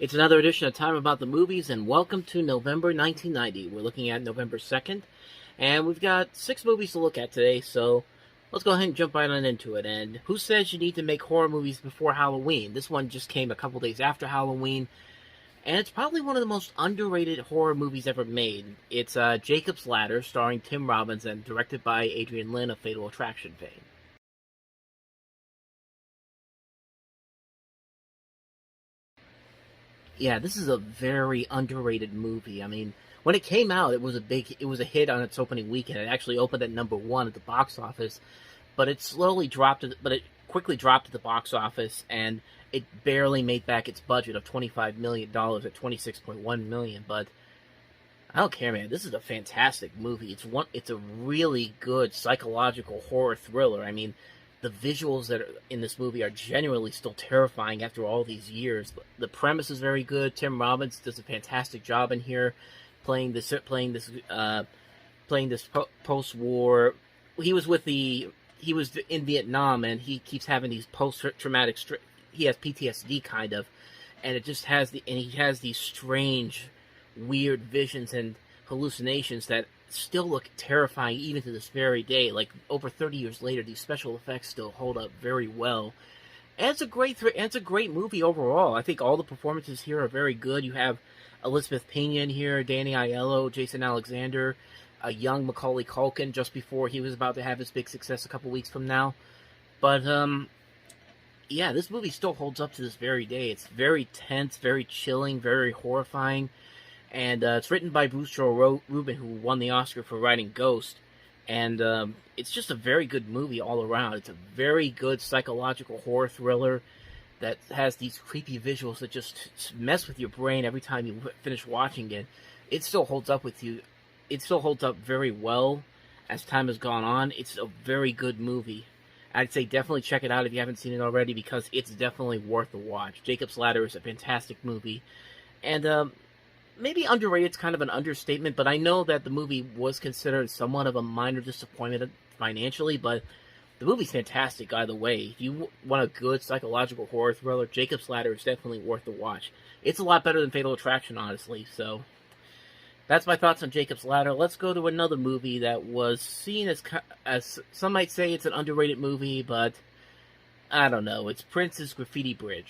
It's another edition of Time About the Movies, and welcome to November 1990. We're looking at November 2nd, and we've got 6 movies to look at today, so let's go ahead and jump right on into it. And who says you need to make horror movies before Halloween? This one just came a couple days after Halloween, and it's probably one of the most underrated horror movies ever made. It's Jacob's Ladder, starring Tim Robbins and directed by Adrian Lyne of Fatal Attraction fame. Yeah, this is a very underrated movie. I mean, when it came out, it was a hit on its opening weekend. It actually opened at #1 at the box office, but it quickly dropped at the box office, and it barely made back its budget of $25 million at 26.1 million. But I don't care, man. This is a fantastic movie. It's a really good psychological horror thriller. I mean, the visuals that are in this movie are genuinely still terrifying after all these years. The premise is very good. Tim Robbins does a fantastic job in here, playing this post-war. He was in Vietnam, and he keeps having these post-traumatic. He has PTSD kind of, and he has these strange, weird visions and hallucinations that still look terrifying even to this very day. Like, over 30 years later, these special effects still hold up very well. And it's a great movie overall. I think all the performances here are very good. You have Elizabeth Pena in here, Danny Aiello, Jason Alexander, a young Macaulay Culkin just before he was about to have his big success a couple weeks from now. But yeah, this movie still holds up to this very day. It's very tense, very chilling, very horrifying. And it's written by Bruce Joel Rubin, who won the Oscar for writing Ghost. And it's just a very good movie all around. It's a very good psychological horror thriller that has these creepy visuals that just mess with your brain every time you finish watching it. It still holds up with you. It still holds up very well as time has gone on. It's a very good movie. I'd say definitely check it out if you haven't seen it already, because it's definitely worth a watch. Jacob's Ladder is a fantastic movie. And maybe underrated is kind of an understatement, but I know that the movie was considered somewhat of a minor disappointment financially, but the movie's fantastic either way. If you want a good psychological horror thriller, Jacob's Ladder is definitely worth the watch. It's a lot better than Fatal Attraction, honestly, so that's my thoughts on Jacob's Ladder. Let's go to another movie that was seen as some might say it's an underrated movie, but I don't know. It's Prince's Graffiti Bridge.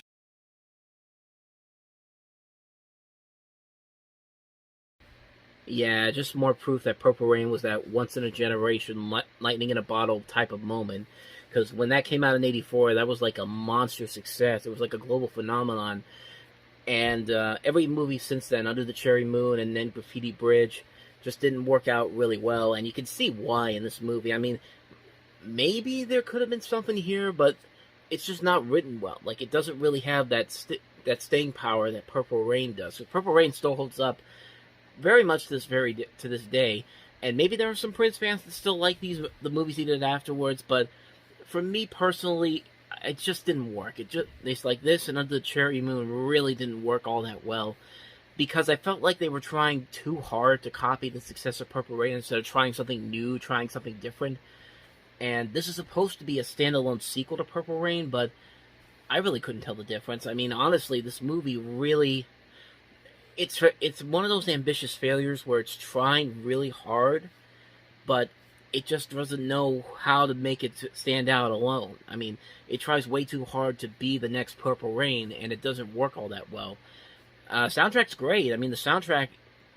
Yeah, just more proof that Purple Rain was that once-in-a-generation, lightning in a bottle type of moment. Because when that came out in '84, that was like a monster success. It was like a global phenomenon. And every movie since then, Under the Cherry Moon and then Graffiti Bridge, just didn't work out really well. And you can see why in this movie. I mean, maybe there could have been something here, but it's just not written well. Like, it doesn't really have that staying power that Purple Rain does. So Purple Rain still holds up very much to this day, and maybe there are some Prince fans that still like the movies he did afterwards, but for me personally, it just didn't work. It's like this and Under the Cherry Moon really didn't work all that well, because I felt like they were trying too hard to copy the success of Purple Rain instead of trying something new, trying something different. And this is supposed to be a standalone sequel to Purple Rain, but I really couldn't tell the difference. I mean, honestly, this movie really, it's one of those ambitious failures where it's trying really hard, but it just doesn't know how to make it stand out alone. I mean, it tries way too hard to be the next Purple Rain, and it doesn't work all that well. Soundtrack's great. I mean, the soundtrack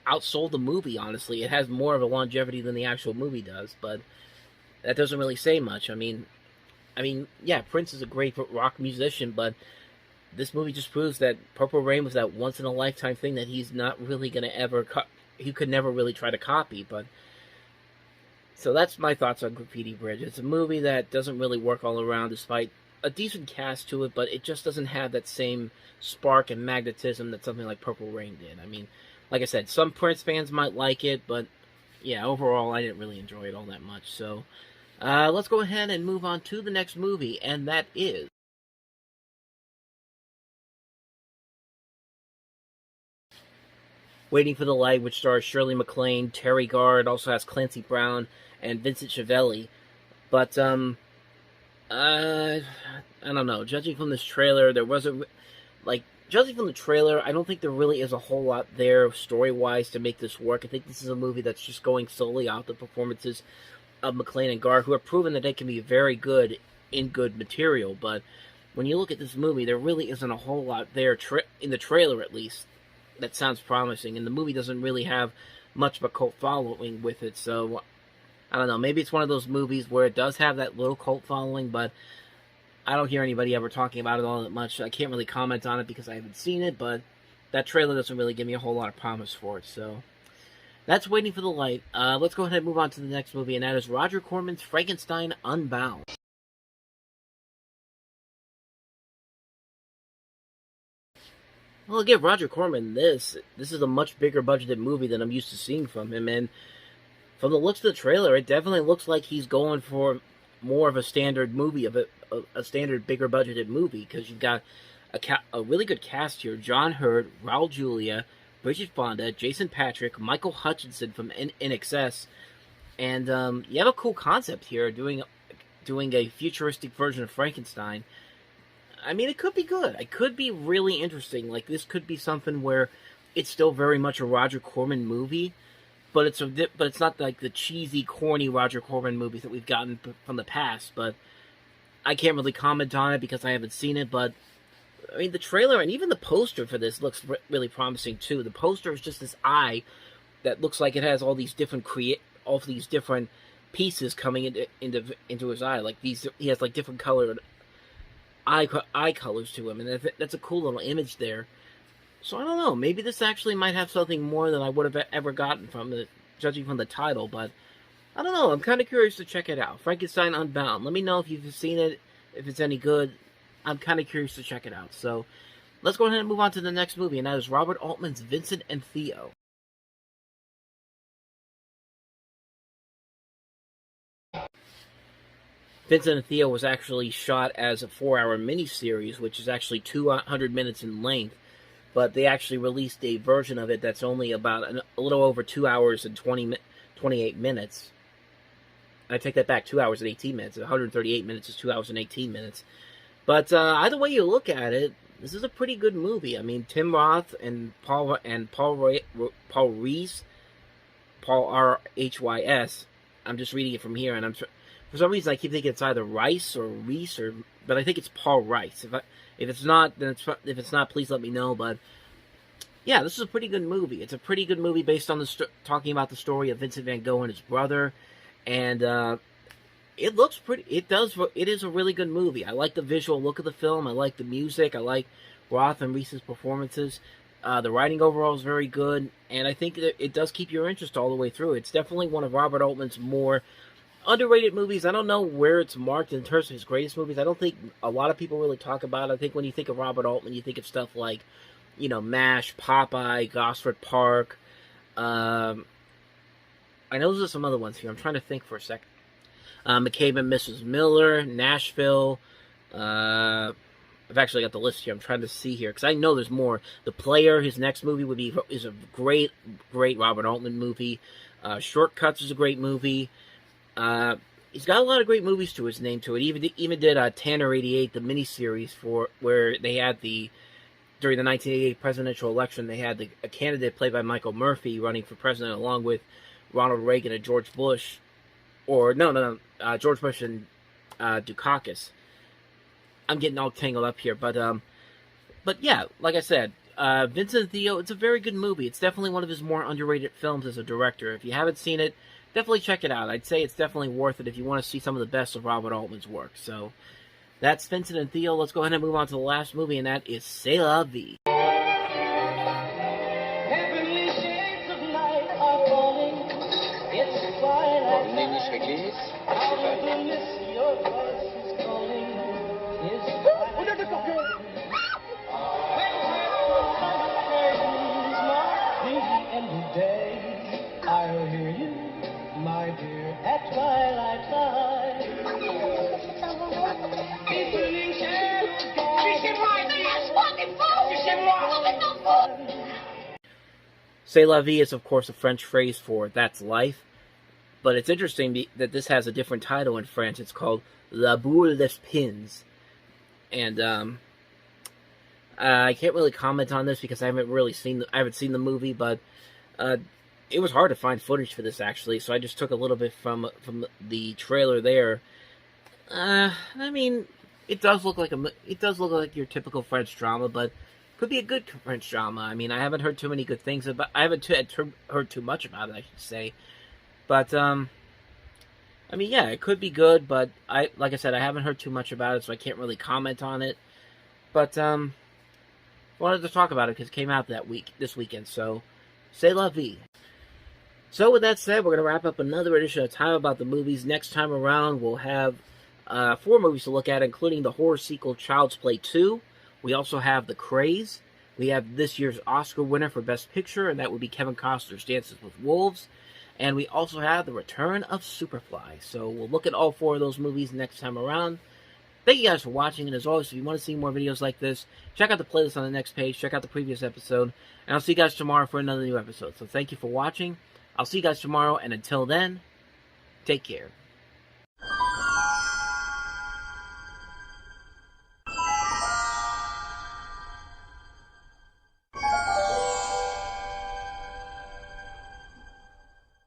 outsold the movie, honestly. It has more of a longevity than the actual movie does, but that doesn't really say much. Yeah, Prince is a great rock musician, but this movie just proves that Purple Rain was that once-in-a-lifetime thing that he's not really going to ever he could never really try to copy. But so that's my thoughts on Graffiti Bridge. It's a movie that doesn't really work all around, despite a decent cast to it, but it just doesn't have that same spark and magnetism that something like Purple Rain did. I mean, like I said, some Prince fans might like it, but yeah, overall, I didn't really enjoy it all that much. So let's go ahead and move on to the next movie, and that is Waiting for the Light, which stars Shirley MacLaine, Terry Gard, also has Clancy Brown, and Vincent Schiavelli. But, I don't know. Judging from this trailer, Like, judging from the trailer, I don't think there really is a whole lot there story-wise to make this work. I think this is a movie that's just going solely off the performances of McClane and Garth, who have proven that they can be very good in good material. But when you look at this movie, there really isn't a whole lot there, in the trailer at least, that sounds promising. And the movie doesn't really have much of a cult following with it. So, I don't know, maybe it's one of those movies where it does have that little cult following, but I don't hear anybody ever talking about it all that much. I can't really comment on it because I haven't seen it, but that trailer doesn't really give me a whole lot of promise for it. So that's Waiting for the Light. Let's go ahead and move on to the next movie, and that is Roger Corman's Frankenstein Unbound. Well, I'll give Roger Corman this. This is a much bigger budgeted movie than I'm used to seeing from him, and from the looks of the trailer, it definitely looks like he's going for more of a standard movie, of a standard bigger budgeted movie, because you've got a really good cast here: John Hurt, Raul Julia, Bridget Fonda, Jason Patric, Michael Hutchinson from InXS, and you have a cool concept here, doing a futuristic version of Frankenstein. I mean, it could be good. It could be really interesting. Like, this could be something where it's still very much a Roger Corman movie, but it's not like the cheesy, corny Roger Corman movies that we've gotten from the past. But I can't really comment on it because I haven't seen it. But I mean, the trailer and even the poster for this looks really promising too. The poster is just this eye that looks like it has all these different pieces coming into his eye. Like he has like different colored eye colors to him, and that's a cool little image there. So I don't know, maybe this actually might have something more than I would have ever gotten from it, judging from the title, but I don't know, I'm kind of curious to check it out. Frankenstein Unbound. Let me know if you've seen it, if it's any good. I'm kind of curious to check it out. So let's go ahead and move on to the next movie, and that is Robert Altman's Vincent and Theo. Vincent and Theo was actually shot as a 4-hour miniseries, which is actually 200 minutes in length. But they actually released a version of it that's only about a little over 2 hours and 28 minutes. I take that back, 2 hours and 18 minutes. 138 minutes is 2 hours and 18 minutes. But either way you look at it, this is a pretty good movie. I mean, Tim Roth and Paul Rees, Paul R-H-Y-S. I'm just reading it from here, and for some reason I keep thinking it's either Rice or Reese, but I think it's Paul Rice. If it's not, please let me know. But yeah, this is a pretty good movie. It's a pretty good movie based on talking about the story of Vincent Van Gogh and his brother, and it looks pretty. It is a really good movie. I like the visual look of the film. I like the music. I like Roth and Reese's performances. The writing overall is very good, and I think that it does keep your interest all the way through. It's definitely one of Robert Altman's more underrated movies. I don't know where it's marked in terms of his greatest movies. I don't think a lot of people really talk about it. I think when you think of Robert Altman, you think of stuff like, MASH, Popeye, Gosford Park. I know there's some other ones here. I'm trying to think for a second. McCabe and Mrs. Miller, Nashville. I've actually got the list here. I'm trying to see here because I know there's more. The Player, his next movie is a great Robert Altman movie. Shortcuts is a great movie. He's got a lot of great movies to his name to it. Even did Tanner 88, the miniseries where they had during the 1988 presidential election, they had a candidate played by Michael Murphy running for president along with Ronald Reagan and George Bush. George Bush and Dukakis. I'm getting all tangled up here, but yeah, like I said, Vincent and Theo, it's a very good movie. It's definitely one of his more underrated films as a director. If you haven't seen it, definitely check it out. I'd say it's definitely worth it if you want to see some of the best of Robert Altman's work. So that's Vincent and Theo. Let's go ahead and move on to the last movie, and that is C'est La Vie. Heavenly shades of night are falling. It's twilight. Out of the mist, your voice is calling. It's twilight. End of day, I'll hear you, my dear, at twilight time. Evening shadows C'est La Vie is, of course, a French phrase for that's life. But it's interesting that this has a different title in French. It's called La Boule des Pins. And I can't really comment on this because I haven't seen the movie, but it was hard to find footage for this actually, so I just took a little bit from the trailer there. I mean, it does look like your typical French drama, but could be a good French drama. I mean, I haven't heard too many good things about. I haven't heard too much about it, I should say. But I mean, yeah, it could be good, but like I said, I haven't heard too much about it, so I can't really comment on it. But wanted to talk about it because it came out this weekend. So, c'est la vie. So with that said, we're going to wrap up another edition of Time About the Movies. Next time around, we'll have 4 movies to look at, including the horror sequel Child's Play 2. We also have The Craze. We have this year's Oscar winner for Best Picture, and that would be Kevin Costner's Dances with Wolves. And we also have the return of Superfly. So we'll look at all 4 of those movies next time around. Thank you guys for watching, and as always, if you want to see more videos like this, check out the playlist on the next page, check out the previous episode, and I'll see you guys tomorrow for another new episode. So thank you for watching. I'll see you guys tomorrow, and until then, take care.